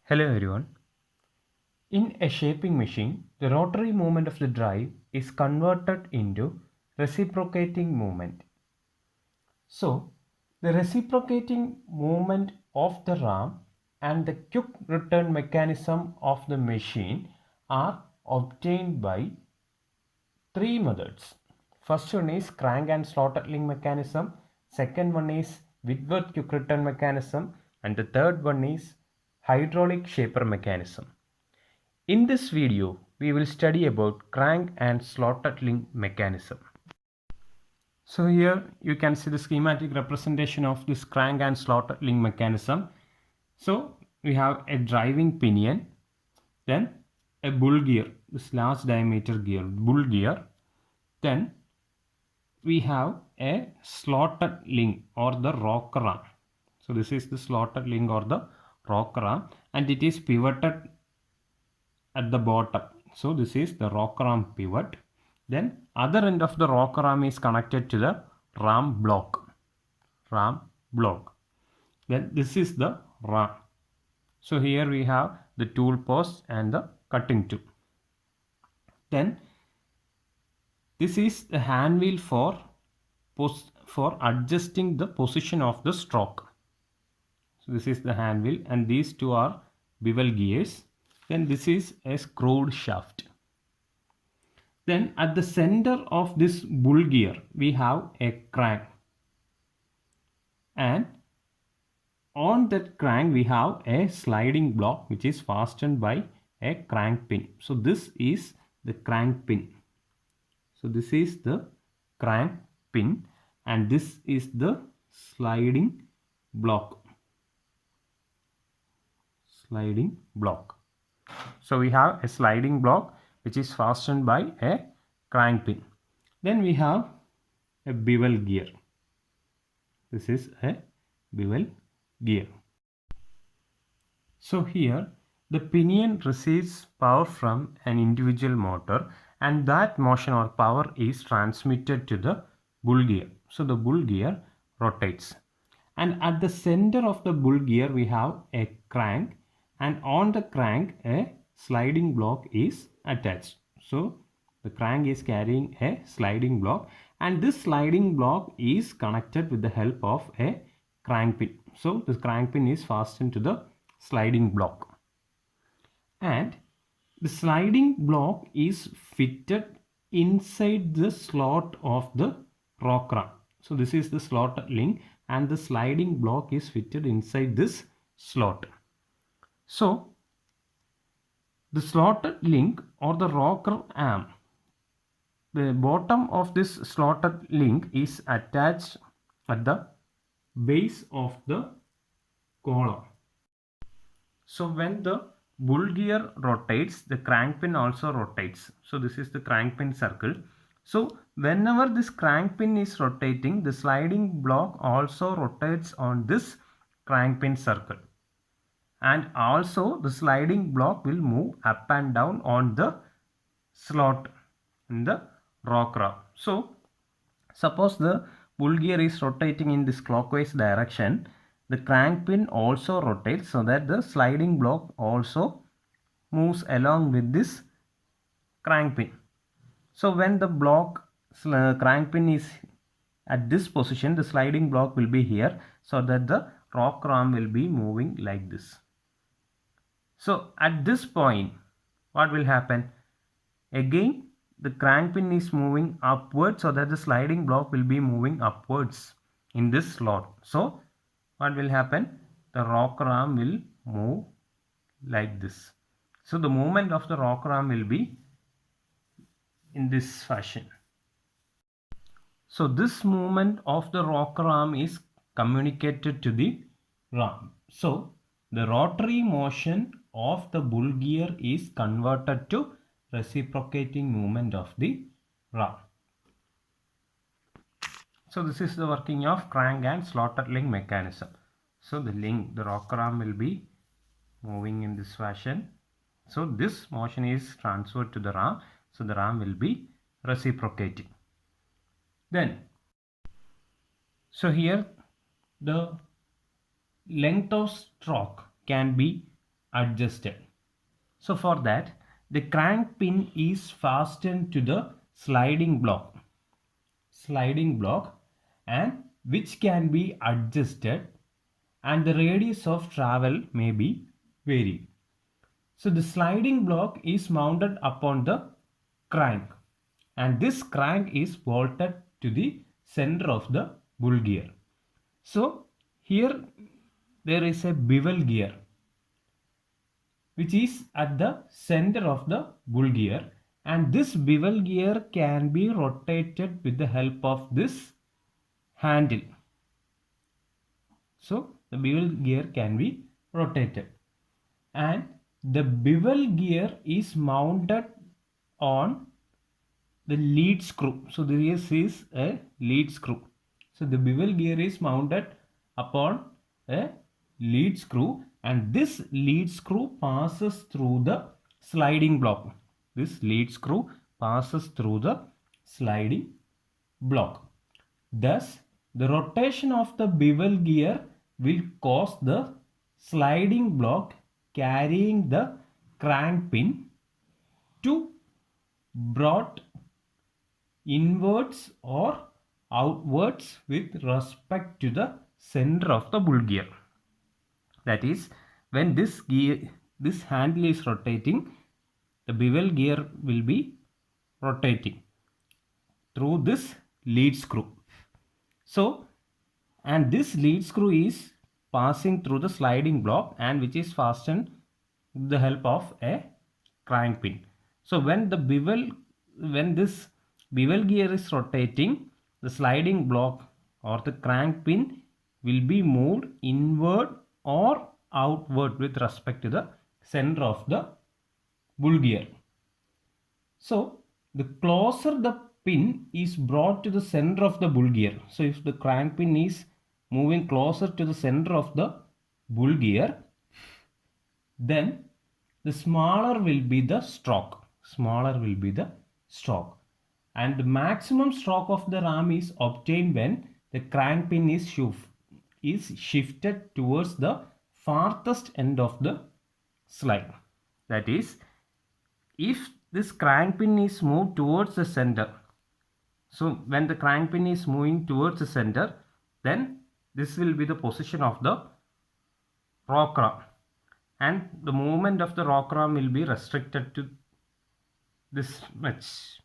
Hello everyone. In a shaping machine, the rotary movement of the drive is converted into reciprocating movement. So, the reciprocating movement of the ram and the quick return mechanism of the machine are obtained by three methods. First one is crank and slotted link mechanism, second one is Whitworth quick return mechanism, and the third one is hydraulic shaper mechanism. In this video, we will study about crank and slotted link mechanism. So here you can see the schematic representation of this crank and slotted link mechanism. So we have a driving pinion, then a bull gear, this large diameter gear, bull gear. Then we have a slotted link or the rocker arm. So this is the slotted link or the rocker arm, and it is pivoted at the bottom. So this is the rocker arm pivot. Then other end of the rocker arm is connected to the ram block. Ram block. Then this is the ram. So here we have the tool post and the cutting tool. Then this is the hand wheel for adjusting the position of the stroke. So this is the hand wheel and these two are bevel gears. Then this is a screwed shaft. Then at the center of this bull gear we have a crank, and on that crank we have a sliding block which is fastened by a crank pin. So this is the crank pin. So this is the crank pin and this is the sliding block. Sliding block. So we have a sliding block which is fastened by a crank pin. Then we have a bevel gear. This is a bevel gear. So here the pinion receives power from an individual motor and that motion or power is transmitted to the bull gear. So the bull gear rotates, and at the center of the bull gear we have a crank, and on the crank a sliding block is attached. So the crank is carrying a sliding block and this sliding block is connected with the help of a crank pin. So this crank pin is fastened to the sliding block, and the sliding block is fitted inside the slot of the rocker arm. So this is the slotted link and the sliding block is fitted inside this slot. So the slotted link or the rocker arm, the bottom of this slotted link is attached at the base of the column. So when the bull gear rotates, the crank pin also rotates. So this is the crank pin circle. So whenever this crank pin is rotating, the sliding block also rotates on this crank pin circle. And also the sliding block will move up and down on the slot in the rocker arm. So suppose the bull gear is rotating in this clockwise direction, the crank pin also rotates so that the sliding block also moves along with this crank pin. So when the crank pin is at this position, the sliding block will be here, so that the rocker arm will be moving like this. So at this point what will happen? Again the crank pin is moving upwards so that the sliding block will be moving upwards in this slot. So what will happen? The rocker arm will move like this. So the movement of the rocker arm will be in this fashion. So this movement of the rocker arm is communicated to the ram. So the rotary motion of the bull gear is converted to reciprocating movement of the ram. So this is the working of crank and slotted link mechanism. So the rocker arm will be moving in this fashion. So this motion is transferred to the ram. So the ram will be reciprocating. Then, so here the length of stroke can be adjusted. So for that, the crank pin is fastened to the sliding block, and which can be adjusted, and the radius of travel may be varied. So the sliding block is mounted upon the crank, and this crank is bolted to the center of the bull gear. So here there is a bevel gear which is at the center of the bull gear, and this bevel gear can be rotated with the help of this handle. So the bevel gear can be rotated, and the bevel gear is mounted on the lead screw. So this is a lead screw. So the bevel gear is mounted upon a lead screw, and this lead screw passes through the sliding block. This lead screw passes through the sliding block. Thus, the rotation of the bevel gear will cause the sliding block carrying the crank pin to brought inwards or outwards with respect to the center of the bull gear. That is, when this handle is rotating, the bevel gear will be rotating through this lead screw. So, and this lead screw is passing through the sliding block, and which is fastened with the help of a crank pin. So when this bevel gear is rotating, the sliding block or the crank pin will be moved inward or outward with respect to the center of the bull gear. So the closer the pin is brought to the center of the bull gear, so if the crank pin is moving closer to the center of the bull gear, then the smaller will be the stroke. And the maximum stroke of the ram is obtained when the crank pin is shifted towards the farthest end of the slide. That is, if this crank pin is moved towards the center, so when the crank pin is moving towards the center, then this will be the position of the rock ram, and the movement of the rock ram will be restricted to this much.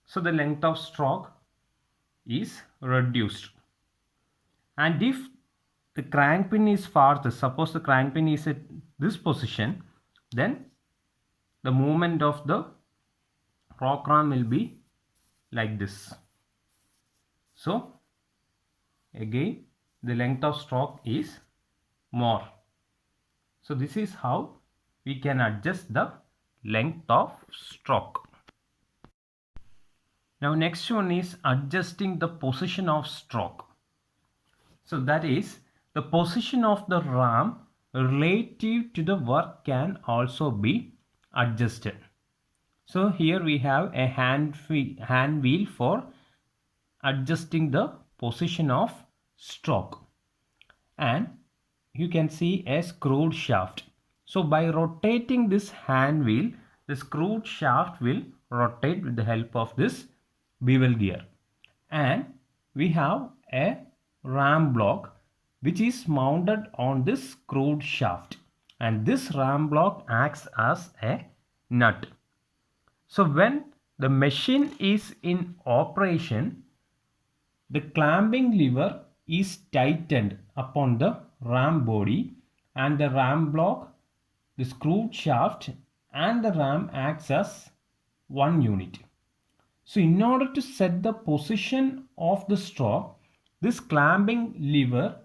So the length of stroke is reduced. And if the crank pin is farthest, suppose the crank pin is at this position, then the movement of the rock ram will be like this. So again the length of stroke is more. So this is how we can adjust the length of stroke. Now next one is adjusting the position of stroke. So that is, the position of the ram relative to the work can also be adjusted. So here we have a hand wheel for adjusting the position of stroke, and you can see a screwed shaft. So by rotating this hand wheel, the screwed shaft will rotate with the help of this bevel gear, and we have a ram block which is mounted on this screwed shaft, and this ram block acts as a nut. So when the machine is in operation, the clamping lever is tightened upon the ram body, and the ram block, the screwed shaft and the ram acts as one unit. So in order to set the position of the stroke, this clamping lever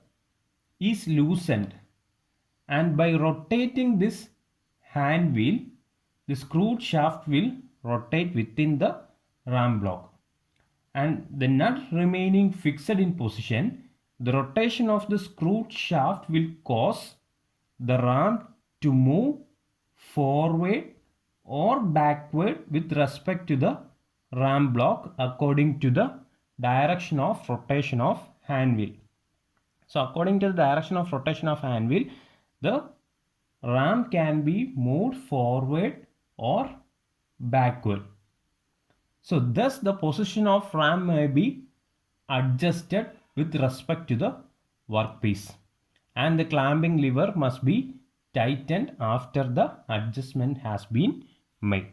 is loosened, and by rotating this hand wheel, the screwed shaft will rotate within the ram block, and the nut remaining fixed in position. The rotation of the screwed shaft will cause the ram to move forward or backward with respect to the ram block according to the direction of rotation of hand wheel. So according to the direction of rotation of hand wheel, the ram can be moved forward or backward. So thus the position of ram may be adjusted with respect to the workpiece, and the clamping lever must be tightened after the adjustment has been made.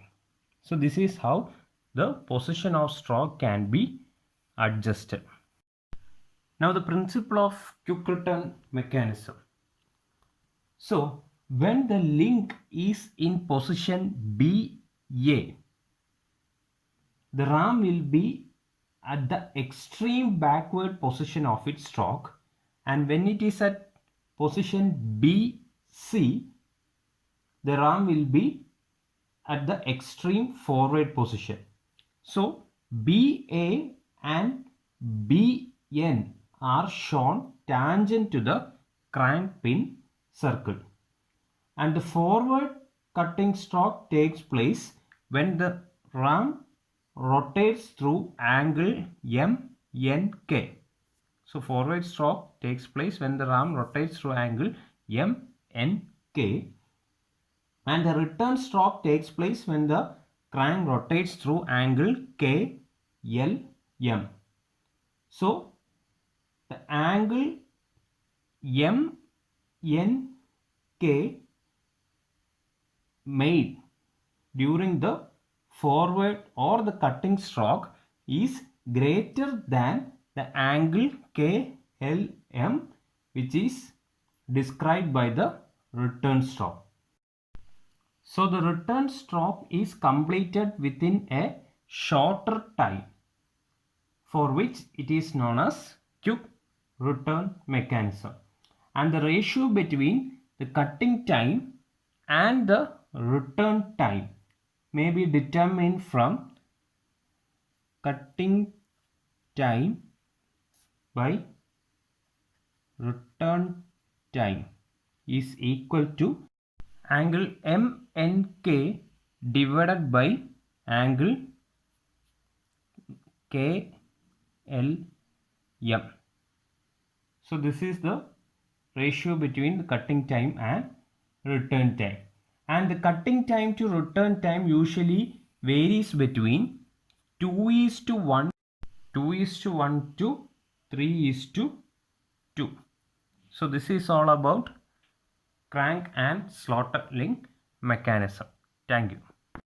So this is how the position of stroke can be adjusted. Now the principle of quick return mechanism. So when the link is in position BA, the ram will be at the extreme backward position of its stroke, and when it is at position BC, the ram will be at the extreme forward position. So BA and BN are shown tangent to the crank pin circle, and the forward cutting stroke takes place when the ram rotates through angle MNK. So forward stroke takes place when the ram rotates through angle MNK, and the return stroke takes place when the crank rotates through angle KLM. So the angle MNK made during the forward or the cutting stroke is greater than the angle KLM, which is described by the return stroke. So the return stroke is completed within a shorter time, for which it is known as quick return mechanism, and the ratio between the cutting time and the return time may be determined from cutting time by return time is equal to angle MNK divided by angle KLM. So this is the ratio between the cutting time and return time, and the cutting time to return time usually varies between 2:1 to 3:2. So this is all about crank and slotted link mechanism. Thank you.